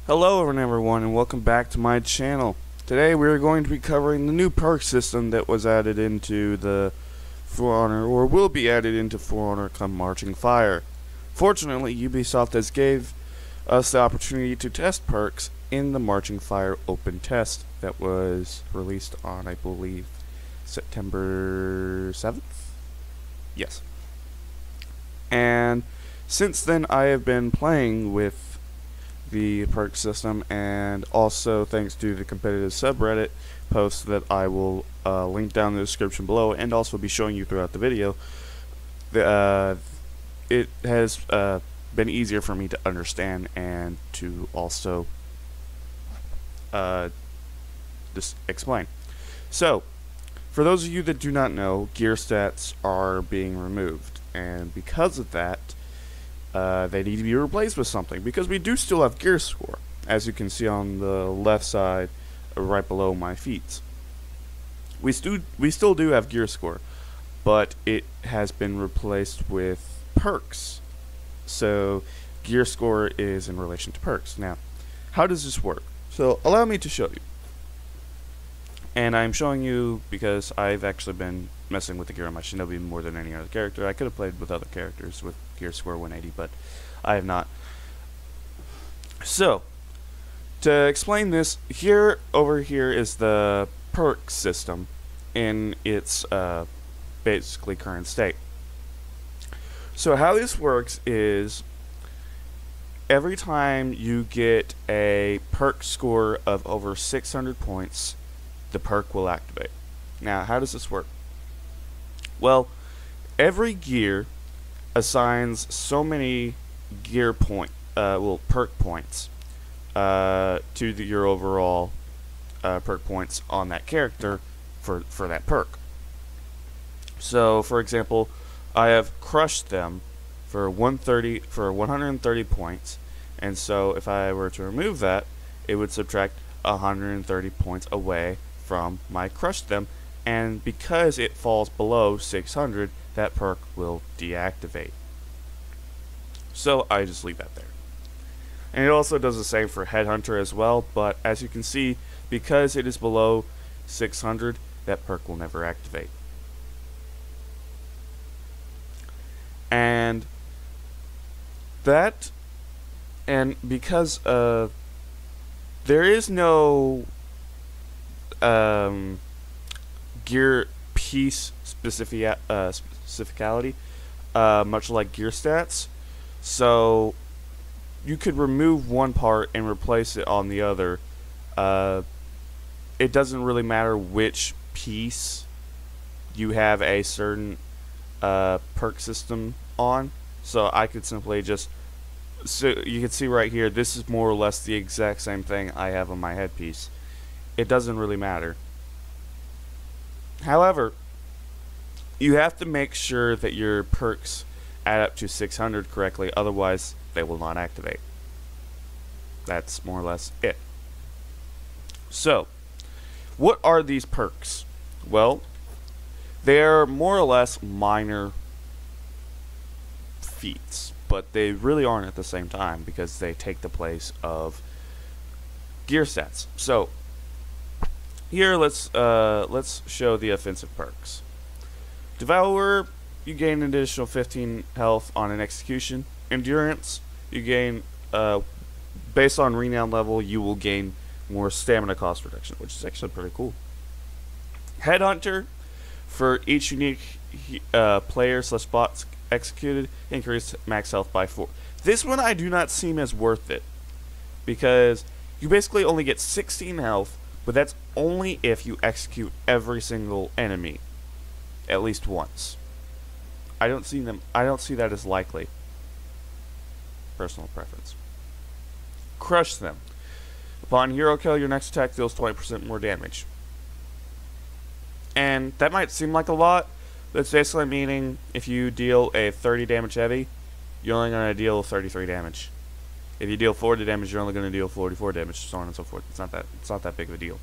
Hello everyone and welcome back to my channel. Today we're going to be covering the new perk system that was added into the For Honor, or will be added into For Honor come Marching Fire. Fortunately, Ubisoft has gave us the opportunity to test perks in the Marching Fire open test that was released on, I believe, September 7th? Yes. And since then I have been playing with the perk system, and also thanks to the competitive subreddit post that I will link down in the description below and also be showing you throughout the video, it has been easier for me to understand and to also just explain. So, for those of you that do not know, gear stats are being removed, and because of that, they need to be replaced with something, because we do still have gear score, as you can see on the left side right below my feet. We still do have gear score, but it has been replaced with perks. So gear score is in relation to perks. Now, how does this work? So allow me to show you. And I'm showing you because I've actually been messing with the gear on my Shinobi more than any other character. I could have played with other characters with gear score 180, but I have not. So, to explain this, over here is the perk system in its basically current state. So how this works is every time you get a perk score of over 600 points, the perk will activate. Now, how does this work? Well, every gear assigns so many perk points to your overall perk points on that character for that perk. So, for example, I have crushed them for 130 points, and so if I were to remove that, it would subtract 130 points away from my crush them, and because it falls below 600, that perk will deactivate. So I just leave that there. And it also does the same for Headhunter as well, but as you can see, because it is below 600, that perk will never activate. And because there is no gear piece specificality, much like gear stats, so you could remove one part and replace it on the other. It doesn't really matter which piece you have a certain perk system on, so I could simply just, so you can see right here, this is more or less the exact same thing I have on my headpiece. It doesn't really matter. However, you have to make sure that your perks add up to 600 correctly, otherwise they will not activate. That's more or less it. So, what are these perks? Well, they're more or less minor feats, but they really aren't at the same time because they take the place of gear stats. So, here, let's show the offensive perks. Devourer, you gain an additional 15 health on an execution. Endurance, you gain, based on renown level, you will gain more stamina cost reduction, which is actually pretty cool. Headhunter, for each unique player/bots executed, increase max health by 4. This one I do not seem as worth it, because you basically only get 16 health, but that's only if you execute every single enemy at least once. I don't see that as likely. Personal preference. Crush them. Upon hero kill, your next attack deals 20% more damage. And that might seem like a lot, but it's basically meaning if you deal a 30 damage heavy, you're only going to deal 33 damage. If you deal 40 damage, you're only going to deal 44 damage, so on and so forth. It's not that big of a deal.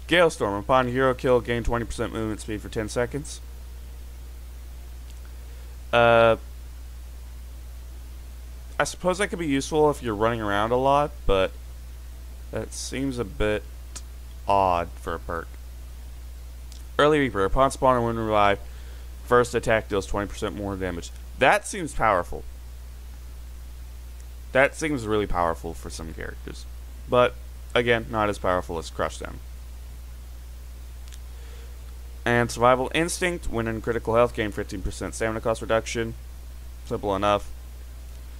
Galestorm. Upon hero kill, gain 20% movement speed for 10 seconds. I suppose that could be useful if you're running around a lot, but that seems a bit odd for a perk. Early Reaper. Upon spawn and when revived, first attack deals 20% more damage. That seems powerful. That seems really powerful for some characters. But, again, not as powerful as Crush Them. And Survival Instinct. When in critical health, gain 15% stamina cost reduction. Simple enough.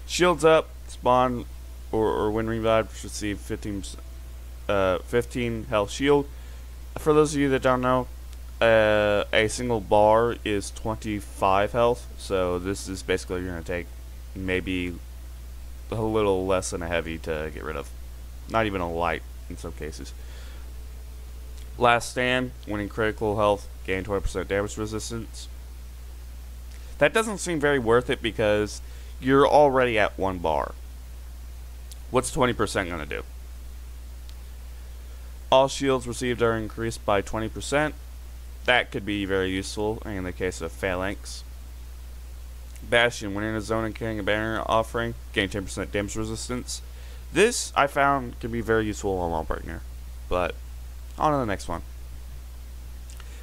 Shields up. Spawn or when revived, receive 15 health shield. For those of you that don't know, a single bar is 25 health, so this is basically you're going to take maybe a little less than a heavy to get rid of. Not even a light in some cases. Last Stand, when in critical health, gain 20% damage resistance. That doesn't seem very worth it because you're already at 1 bar. What's 20% going to do? All shields received are increased by 20%. That could be very useful in the case of Phalanx. Bastion, when in a zone and carrying a banner offering, gain 10% damage resistance. This, I found, can be very useful on Wall Partner. But, on to the next one.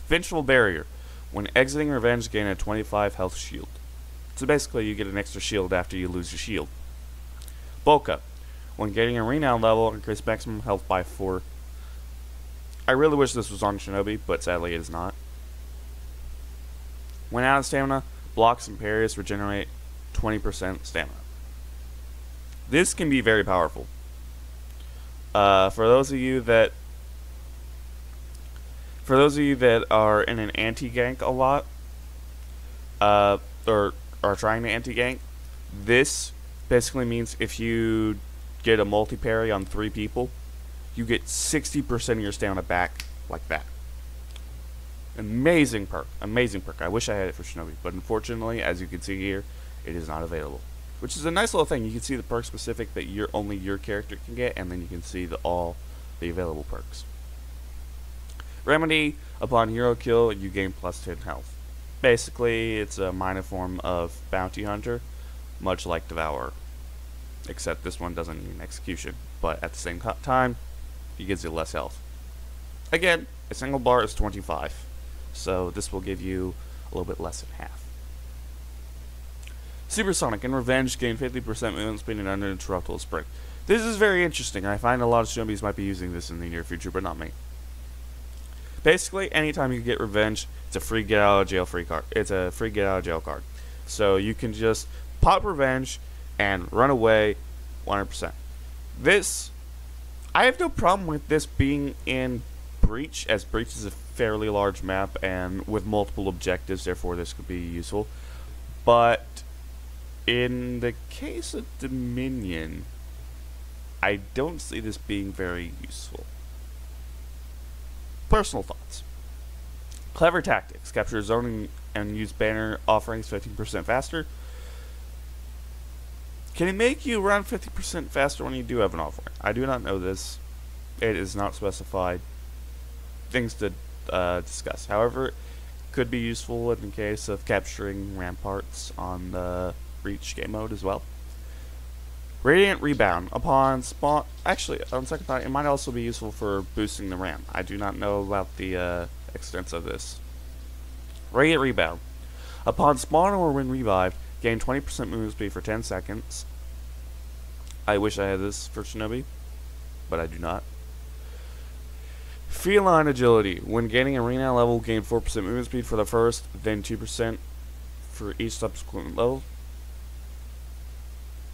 Vengeful Barrier. When exiting Revenge, gain a 25 health shield. So basically, you get an extra shield after you lose your shield. Bulk Up. When getting a renown level, increase maximum health by 4. I really wish this was on Shinobi, but sadly it is not. When out of stamina, blocks and parries regenerate 20% stamina. This can be very powerful. For those of you that are in an anti-gank a lot, or are trying to anti-gank, this basically means if you get a multi-parry on 3 people, you get 60% of your stamina back like that. Amazing perk. Amazing perk. I wish I had it for Shinobi, but unfortunately, as you can see here, it is not available. Which is a nice little thing. You can see the perk specific that only your character can get, and then you can see all the available perks. Remedy. Upon hero kill, you gain plus 10 health. Basically, it's a minor form of Bounty Hunter, much like Devourer. Except this one doesn't need execution, but at the same time, he gives you less health. Again, a single bar is 25, so this will give you a little bit less than half. Supersonic. In Revenge, gain 50% movement speed and uninterruptible sprint. This is very interesting. I find a lot of Shinobis might be using this in the near future, but not me. Basically, anytime you get Revenge, it's a free get out of jail free card. It's a free get out of jail card. So you can just pop Revenge and run away 100%. This, I have no problem with this being in Breach, as Breach is a fairly large map and with multiple objectives, therefore this could be useful. But in the case of Dominion, I don't see this being very useful. Personal thoughts. Clever Tactics. Capture zoning and use banner offerings 15% faster. Can it make you run 50% faster when you do have an offering? I do not know this. It is not specified. Things to discuss. However, it could be useful in the case of capturing ramparts on the Breach game mode as well. Radiant Rebound. Upon spawn... Actually, on second thought, it might also be useful for boosting the RAM. I do not know about the extents of this. Radiant Rebound. Upon spawn or when revived, gain 20% movement speed for 10 seconds. I wish I had this for Shinobi, but I do not. Feline Agility. When gaining a renown level, gain 4% movement speed for the first, then 2% for each subsequent level.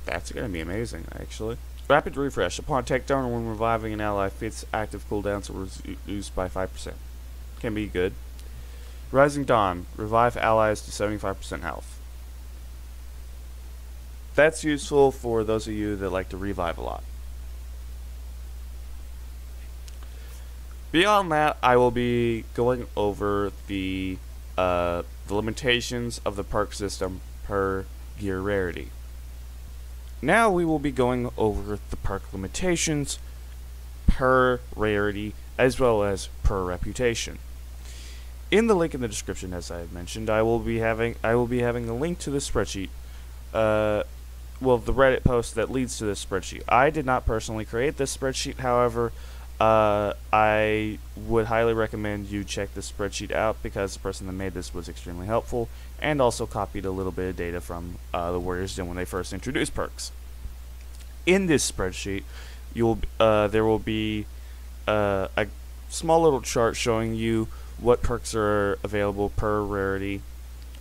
That's going to be amazing, actually. Rapid Refresh. Upon takedown or when reviving an ally, its active cooldowns are reduced by 5%. Can be good. Rising Dawn. Revive allies to 75% health. That's useful for those of you that like to revive a lot. Beyond that, I will be going over the limitations of the perk system per gear rarity. Now we will be going over the perk limitations per rarity as well as per reputation. In the link in the description, as I mentioned, I will be having a link to the spreadsheet well, the Reddit post that leads to this spreadsheet. I did not personally create this spreadsheet, however, I would highly recommend you check this spreadsheet out because the person that made this was extremely helpful and also copied a little bit of data from the Warriors Den when they first introduced perks. In this spreadsheet, there will be a small little chart showing you what perks are available per rarity,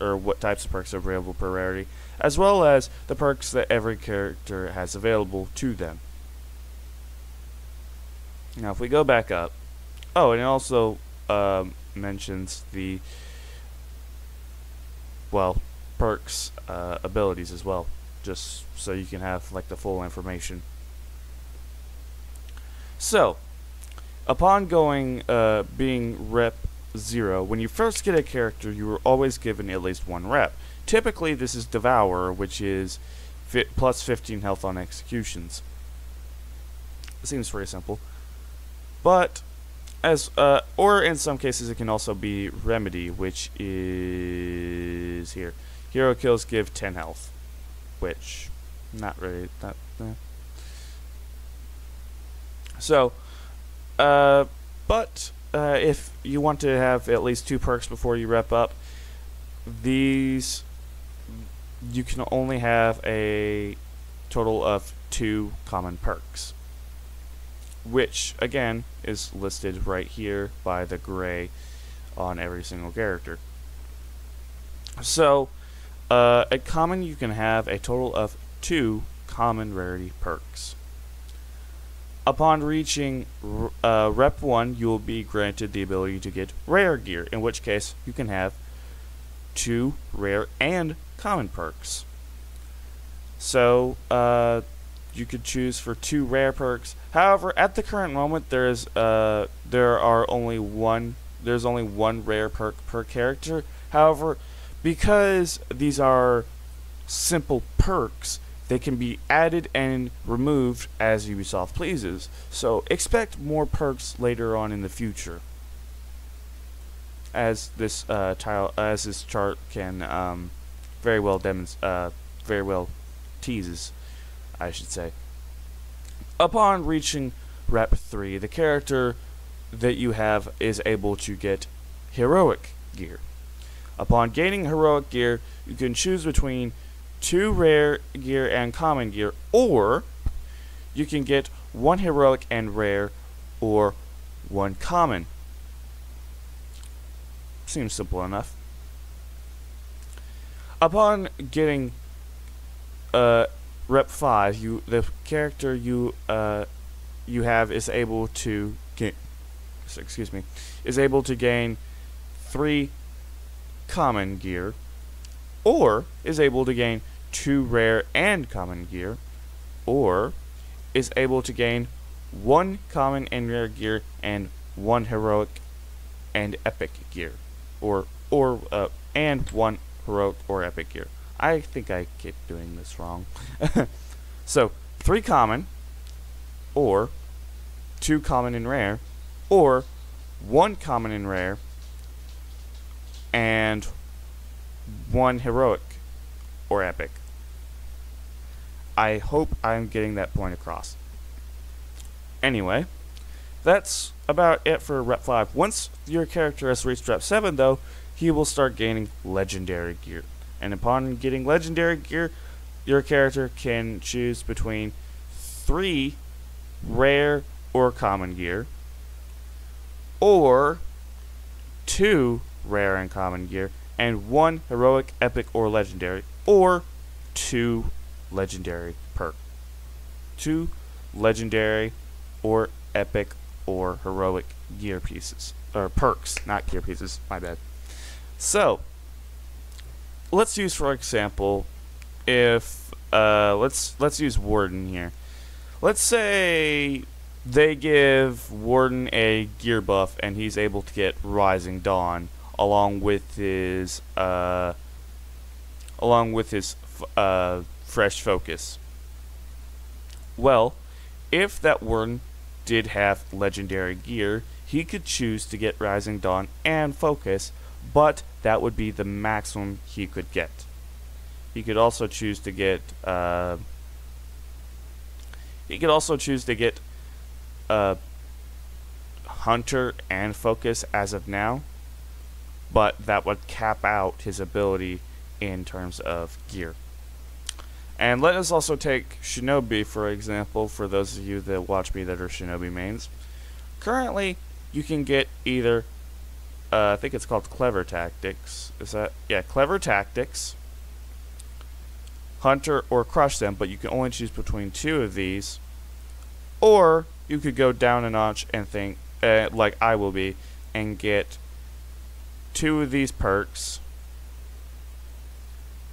or what types of perks are available per rarity, as well as the perks that every character has available to them. Now, if we go back up, oh, and it also mentions the, well, perks abilities as well, just so you can have like the full information. So, upon being rep 0, when you first get a character, you are always given at least 1 rep. Typically, this is Devourer, which is plus 15 health on executions. It seems pretty simple. But, or in some cases, it can also be Remedy, which is here. Hero kills give 10 health, which, not really, So, but if you want to have at least 2 perks before you rep up, these, you can only have a total of 2 common perks, which again is listed right here by the gray on every single character. So, at common, you can have a total of 2 common rarity perks. Upon reaching rep 1, you will be granted the ability to get rare gear, in which case you can have 2 rare and common perks. So, you could choose for 2 rare perks. However, at the current moment, there's only one rare perk per character. However, because these are simple perks, they can be added and removed as Ubisoft pleases. So expect more perks later on in the future, as this chart can very well teases, I should say. Upon reaching rep 3, the character that you have is able to get heroic gear. Upon gaining heroic gear, you can choose between 2 rare gear and common gear, or you can get 1 heroic and rare, or 1 common. Seems simple enough. Upon getting rep 5, the character you have is able to gain 3 common gear, or is able to gain 2 rare and common gear, or is able to gain 1 common and rare gear and 1 heroic and epic gear, and 1 heroic or epic gear. I think I keep doing this wrong. So 3 common, or 2 common and rare, or 1 common and rare and 1 heroic or epic. I hope I'm getting that point across. Anyway, that's about it for rep 5. Once your character has reached rep 7, though, he will start gaining legendary gear. And upon getting legendary gear, your character can choose between 3 rare or common gear, or 2 rare and common gear, and 1 heroic, epic, or legendary, or 2 legendary perk. 2 legendary or epic or heroic gear pieces, or perks, not gear pieces, my bad. So, let's use, for example, if let's use Warden here. Let's say they give Warden a gear buff and he's able to get Rising Dawn along with his fresh focus. Well, if that Warden did have legendary gear, he could choose to get Rising Dawn and focus, but that would be the maximum he could get. you could also choose to get Hunter and Focus as of now, but that would cap out his ability in terms of gear. And let us also take Shinobi for example, for those of you that watch me that are Shinobi mains. Currently, you can get either, I think it's called Clever Tactics. Is that? Yeah, Clever Tactics, Hunter, or Crush Them, but you can only choose between two of these. Or you could go down a notch and think, like I will be, and get two of these perks,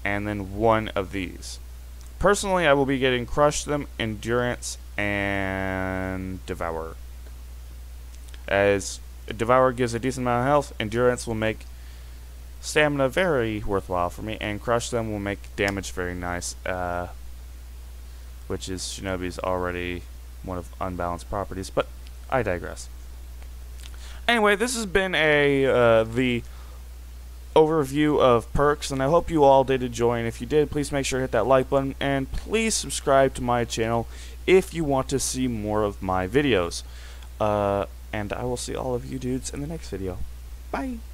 and then one of these. Personally, I will be getting Crush Them, Endurance, and Devour. As Devour gives a decent amount of health, Endurance will make stamina very worthwhile for me, and Crush Them will make damage very nice, which is Shinobi's already one of unbalanced properties, but I digress. Anyway, this has been the overview of perks, and I hope you all did enjoy, and if you did, please make sure to hit that like button, and please subscribe to my channel if you want to see more of my videos. And I will see all of you dudes in the next video. Bye!